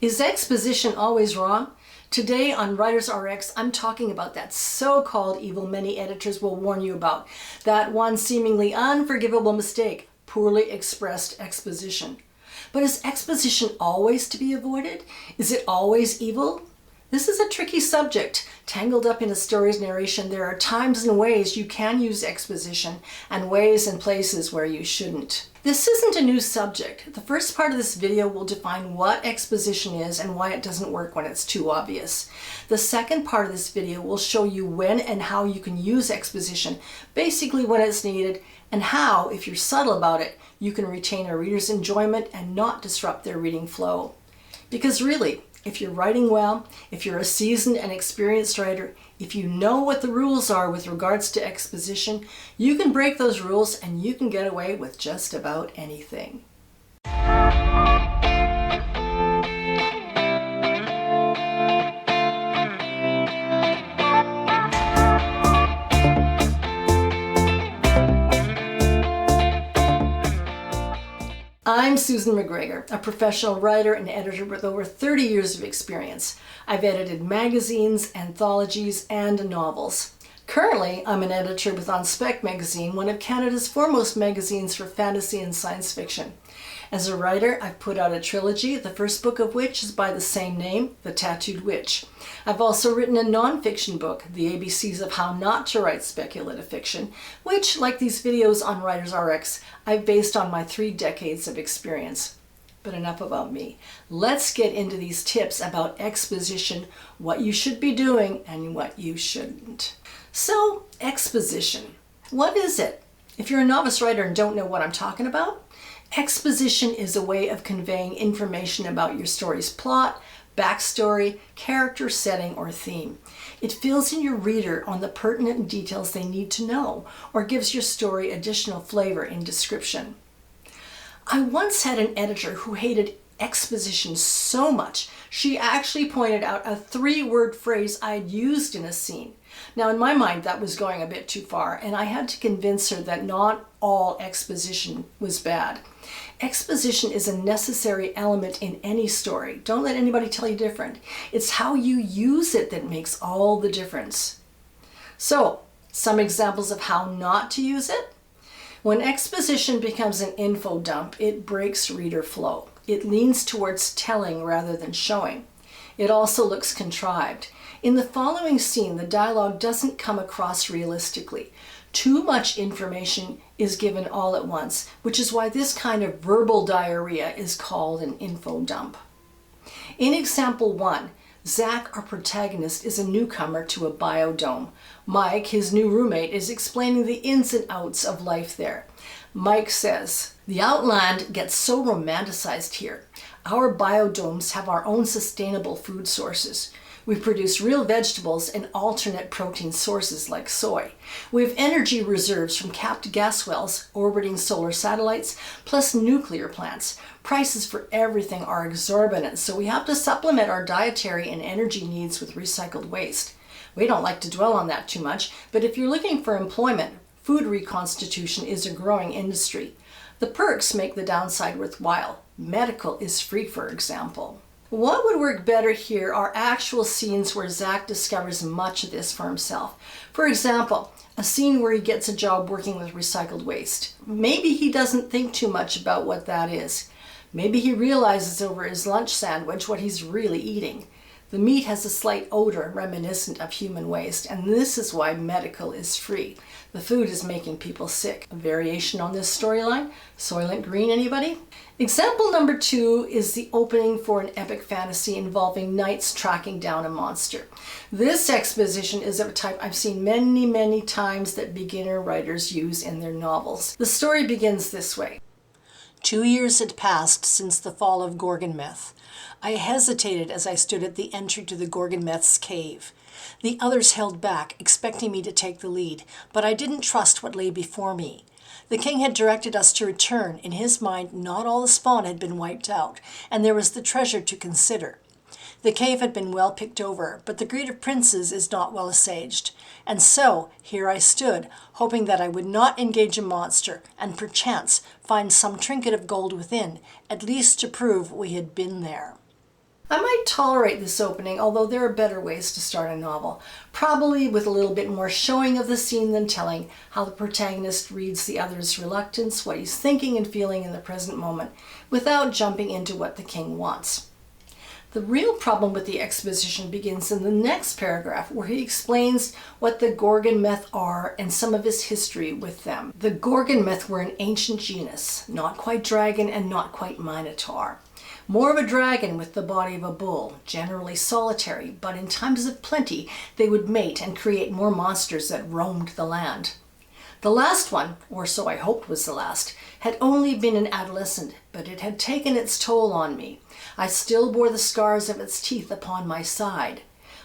Is exposition always wrong? Today on Writers RX, I'm talking about that so-called evil many editors will warn you about. That one seemingly unforgivable mistake, poorly expressed exposition. But is exposition always to be avoided? Is it always evil? This is a tricky subject. Tangled up in a story's narration, there are times and ways you can use exposition and ways and places where you shouldn't. This isn't a new subject. The first part of this video will define what exposition is and why it doesn't work when it's too obvious. The second part of this video will show you when and how you can use exposition, basically when it's needed, and how, if you're subtle about it, you can retain a reader's enjoyment and not disrupt their reading flow. Because really, if you're writing well, if you're a seasoned and experienced writer, if you know what the rules are with regards to exposition, you can break those rules and you can get away with just about anything. I'm Susan MacGregor, a professional writer and editor with over 30 years of experience. I've edited magazines, anthologies, and novels. Currently, I'm an editor with On Spec magazine, one of Canada's foremost magazines for fantasy and science fiction. As a writer, I've put out a trilogy, the first book of which is by the same name, The Tattooed Witch. I've also written a non-fiction book, The ABCs of How Not to Write Speculative Fiction, which, like these videos on Writers RX, I've based on my 3 decades of experience. But enough about me. Let's get into these tips about exposition, what you should be doing and what you shouldn't. So, exposition. What is it? If you're a novice writer and don't know what I'm talking about, exposition is a way of conveying information about your story's plot, backstory, character, setting, or theme. It fills in your reader on the pertinent details they need to know, or gives your story additional flavor in description. I once had an editor who hated exposition so much, she actually pointed out a 3-word phrase I'd used in a scene. Now, in my mind, that was going a bit too far, and I had to convince her that not all exposition was bad. Exposition is a necessary element in any story. Don't let anybody tell you different. It's how you use it that makes all the difference. So, some examples of how not to use it. When exposition becomes an info dump, it breaks reader flow. It leans towards telling rather than showing. It also looks contrived. In the following scene, the dialogue doesn't come across realistically. Too much information is given all at once, which is why this kind of verbal diarrhea is called an info dump. In example 1, Zach, our protagonist, is a newcomer to a biodome. Mike, his new roommate, is explaining the ins and outs of life there. Mike says, "The outland gets so romanticized here. Our biodomes have our own sustainable food sources. We produce real vegetables and alternate protein sources like soy. We have energy reserves from capped gas wells, orbiting solar satellites, plus nuclear plants. Prices for everything are exorbitant, so we have to supplement our dietary and energy needs with recycled waste. We don't like to dwell on that too much, but if you're looking for employment, food reconstitution is a growing industry. The perks make the downside worthwhile. Medical is free, for example." What would work better here are actual scenes where Zach discovers much of this for himself. For example, a scene where he gets a job working with recycled waste. Maybe he doesn't think too much about what that is. Maybe he realizes over his lunch sandwich what he's really eating. The meat has a slight odor reminiscent of human waste, and this is why medical is free. The food is making people sick. A variation on this storyline? Soylent Green, anybody? Example number 2 is the opening for an epic fantasy involving knights tracking down a monster. This exposition is of a type I've seen many, many times that beginner writers use in their novels. The story begins this way. 2 years had passed since the fall of Gorgonmeth. I hesitated as I stood at the entry to the Gorgonmeth's cave. The others held back, expecting me to take the lead, but I didn't trust what lay before me. The king had directed us to return. In his mind, not all the spawn had been wiped out, and there was the treasure to consider. The cave had been well picked over, but the greed of princes is not well assuaged. And so, here I stood, hoping that I would not engage a monster, and perchance find some trinket of gold within, at least to prove we had been there. I might tolerate this opening, although there are better ways to start a novel, probably with a little bit more showing of the scene than telling how the protagonist reads the other's reluctance, what he's thinking and feeling in the present moment, without jumping into what the king wants. The real problem with the exposition begins in the next paragraph, where he explains what the Gorgon myth are and some of his history with them. The Gorgon myth were an ancient genus, not quite dragon and not quite minotaur. More of a dragon with the body of a bull, generally solitary, but in times of plenty they would mate and create more monsters that roamed the land. The last one, or so I hoped was the last, had only been an adolescent, but it had taken its toll on me. I still bore the scars of its teeth upon my side.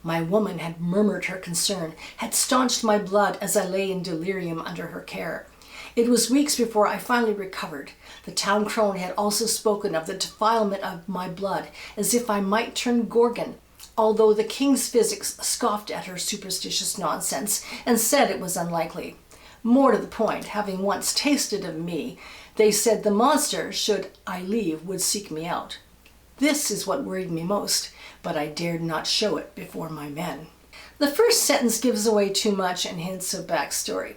My woman had murmured her concern, had staunched my blood as I lay in delirium under her care. It was weeks before I finally recovered. The town crone had also spoken of the defilement of my blood, as if I might turn Gorgon, although the king's physics scoffed at her superstitious nonsense and said it was unlikely. More to the point, having once tasted of me, they said the monster, should I leave, would seek me out. This is what worried me most, but I dared not show it before my men. The first sentence gives away too much and hints of backstory.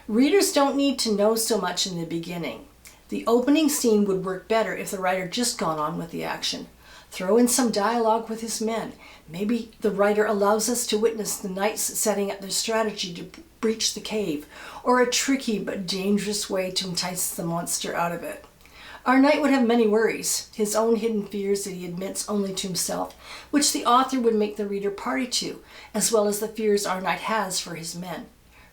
Readers don't need to know so much in the beginning. The opening scene would work better if the writer just gone on with the action. Throw in some dialogue with his men. Maybe the writer allows us to witness the knights setting up their strategy to breach the cave, or a tricky but dangerous way to entice the monster out of it. Our knight would have many worries, his own hidden fears that he admits only to himself, which the author would make the reader party to, as well as the fears our knight has for his men.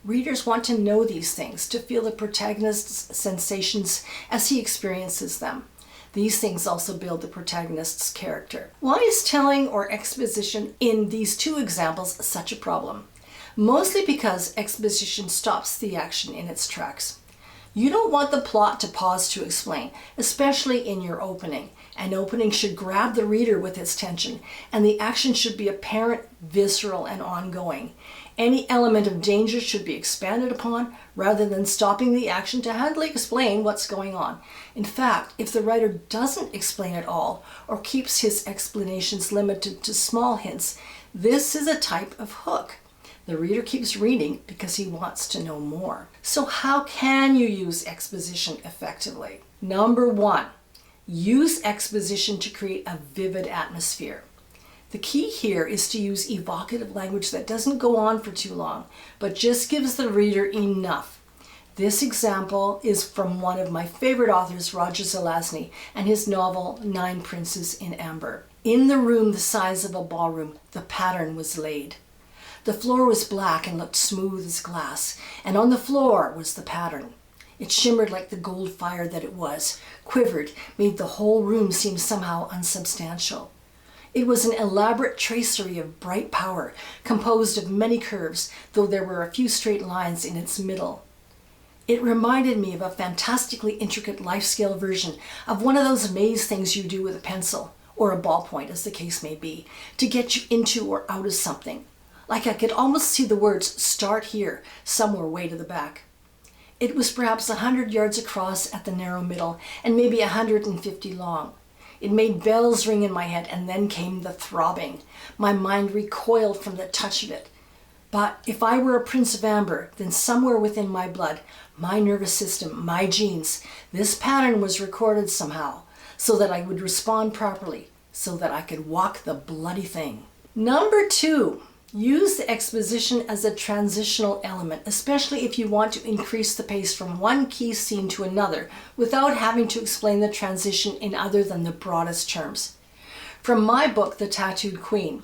Readers want to know these things, to feel the protagonist's sensations as he experiences them. These things also build the protagonist's character. Why is telling or exposition in these two examples such a problem? Mostly because exposition stops the action in its tracks. You don't want the plot to pause to explain, especially in your opening. An opening should grab the reader with its tension, and the action should be apparent, visceral, and ongoing. Any element of danger should be expanded upon rather than stopping the action to handily explain what's going on. In fact, if the writer doesn't explain at all or keeps his explanations limited to small hints, this is a type of hook. The reader keeps reading because he wants to know more. So how can you use exposition effectively? Number 1, use exposition to create a vivid atmosphere. The key here is to use evocative language that doesn't go on for too long, but just gives the reader enough. This example is from one of my favorite authors, Roger Zelazny, and his novel, 9 Princes in Amber. In the room the size of a ballroom, the pattern was laid. The floor was black and looked smooth as glass, and on the floor was the pattern. It shimmered like the gold fire that it was, quivered, made the whole room seem somehow unsubstantial. It was an elaborate tracery of bright power, composed of many curves, though there were a few straight lines in its middle. It reminded me of a fantastically intricate life-scale version of one of those maze things you do with a pencil, or a ballpoint as the case may be, to get you into or out of something. Like I could almost see the words, "Start here," somewhere way to the back. It was perhaps 100 yards across at the narrow middle, and maybe 150 long. It made bells ring in my head, and then came the throbbing. My mind recoiled from the touch of it. But if I were a Prince of Amber, then somewhere within my blood, my nervous system, my genes, this pattern was recorded somehow, so that I would respond properly, so that I could walk the bloody thing. Number 2, use the exposition as a transitional element, especially if you want to increase the pace from one key scene to another without having to explain the transition in other than the broadest terms. From my book, The Tattooed Queen,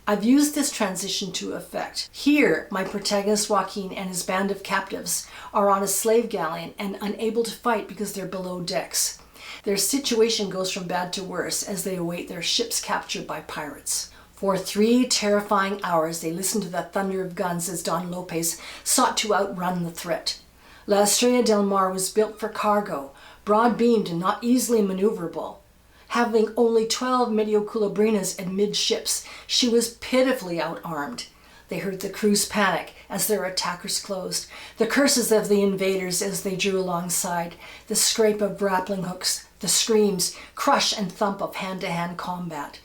I've used this transition to effect. Here, my protagonist Joaquin and his band of captives are on a slave galleon and unable to fight because they're below decks. Their situation goes from bad to worse as they await their ship's capture by pirates. For 3 terrifying hours, they listened to the thunder of guns as Don Lopez sought to outrun the threat. La Estrella del Mar was built for cargo, broad-beamed and not easily maneuverable. Having only 12 medioculobrinas amidships, she was pitifully outarmed. They heard the crew's panic as their attackers closed, the curses of the invaders as they drew alongside, the scrape of grappling hooks, the screams, crush and thump of hand-to-hand combat.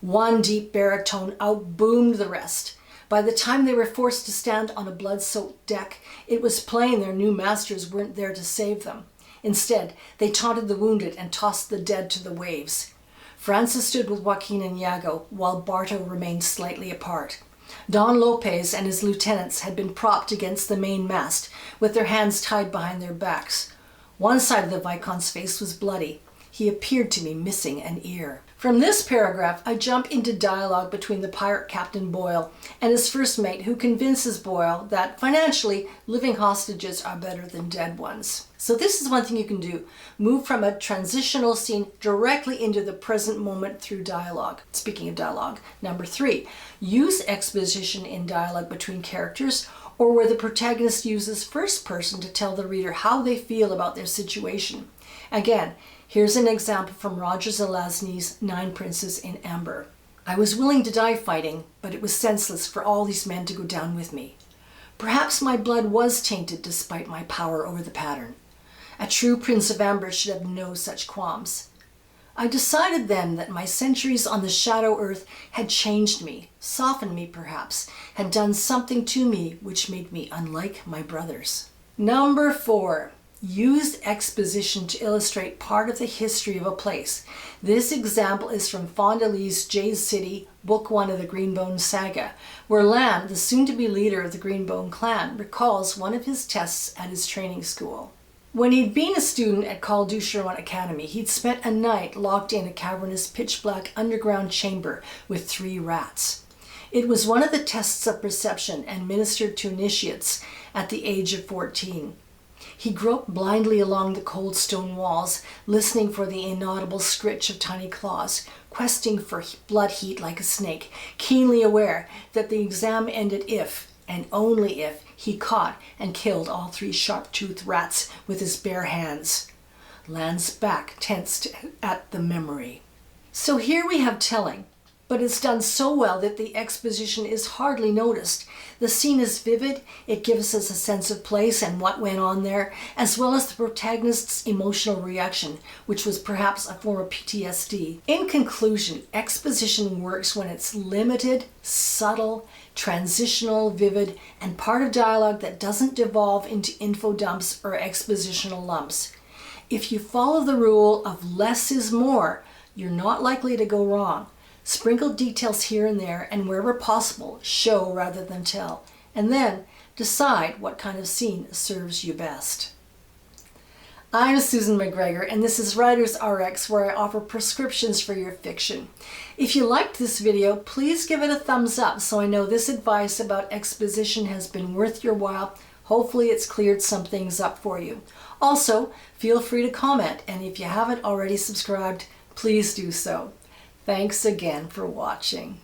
One deep baritone outboomed the rest. By the time they were forced to stand on a blood-soaked deck, it was plain their new masters weren't there to save them. Instead, they taunted the wounded and tossed the dead to the waves. Francis stood with Joaquin and Iago, while Barto remained slightly apart. Don Lopez and his lieutenants had been propped against the main mast, with their hands tied behind their backs. One side of the Viscount's face was bloody. He appeared to be missing an ear. From this paragraph, I jump into dialogue between the pirate Captain Boyle and his first mate, who convinces Boyle that financially, living hostages are better than dead ones. So this is one thing you can do. Move from a transitional scene directly into the present moment through dialogue. Speaking of dialogue, number 3, use exposition in dialogue between characters, or where the protagonist uses first person to tell the reader how they feel about their situation. Again, here's an example from Roger Zelazny's 9 Princes in Amber. I was willing to die fighting, but it was senseless for all these men to go down with me. Perhaps my blood was tainted despite my power over the pattern. A true Prince of Amber should have no such qualms. I decided then that my centuries on the Shadow Earth had changed me, softened me perhaps, had done something to me which made me unlike my brothers. Number 4. Use exposition to illustrate part of the history of a place. This example is from Fonda Jade City, Book 1 of the Greenbone Saga, where Lan, the soon-to-be leader of the Greenbone clan, recalls one of his tests at his training school. When he'd been a student at Col du Cheron Academy, he'd spent a night locked in a cavernous, pitch-black underground chamber with 3 rats. It was one of the tests of perception administered to initiates at the age of 14. He groped blindly along the cold stone walls, listening for the inaudible scritch of tiny claws, questing for blood heat like a snake, keenly aware that the exam ended if, and only if, he caught and killed all 3 sharp-toothed rats with his bare hands. Lan's back tensed at the memory. So here we have telling, but it's done so well that the exposition is hardly noticed. The scene is vivid, it gives us a sense of place and what went on there, as well as the protagonist's emotional reaction, which was perhaps a form of PTSD. In conclusion, exposition works when it's limited, subtle, transitional, vivid, and part of dialogue that doesn't devolve into info dumps or expositional lumps. If you follow the rule of less is more, you're not likely to go wrong. Sprinkle details here and there, and wherever possible, show rather than tell. And then decide what kind of scene serves you best. I'm Susan MacGregor, and this is Writers RX, where I offer prescriptions for your fiction. If you liked this video, please give it a thumbs up so I know this advice about exposition has been worth your while. Hopefully it's cleared some things up for you. Also, feel free to comment, and if you haven't already subscribed, please do so. Thanks again for watching.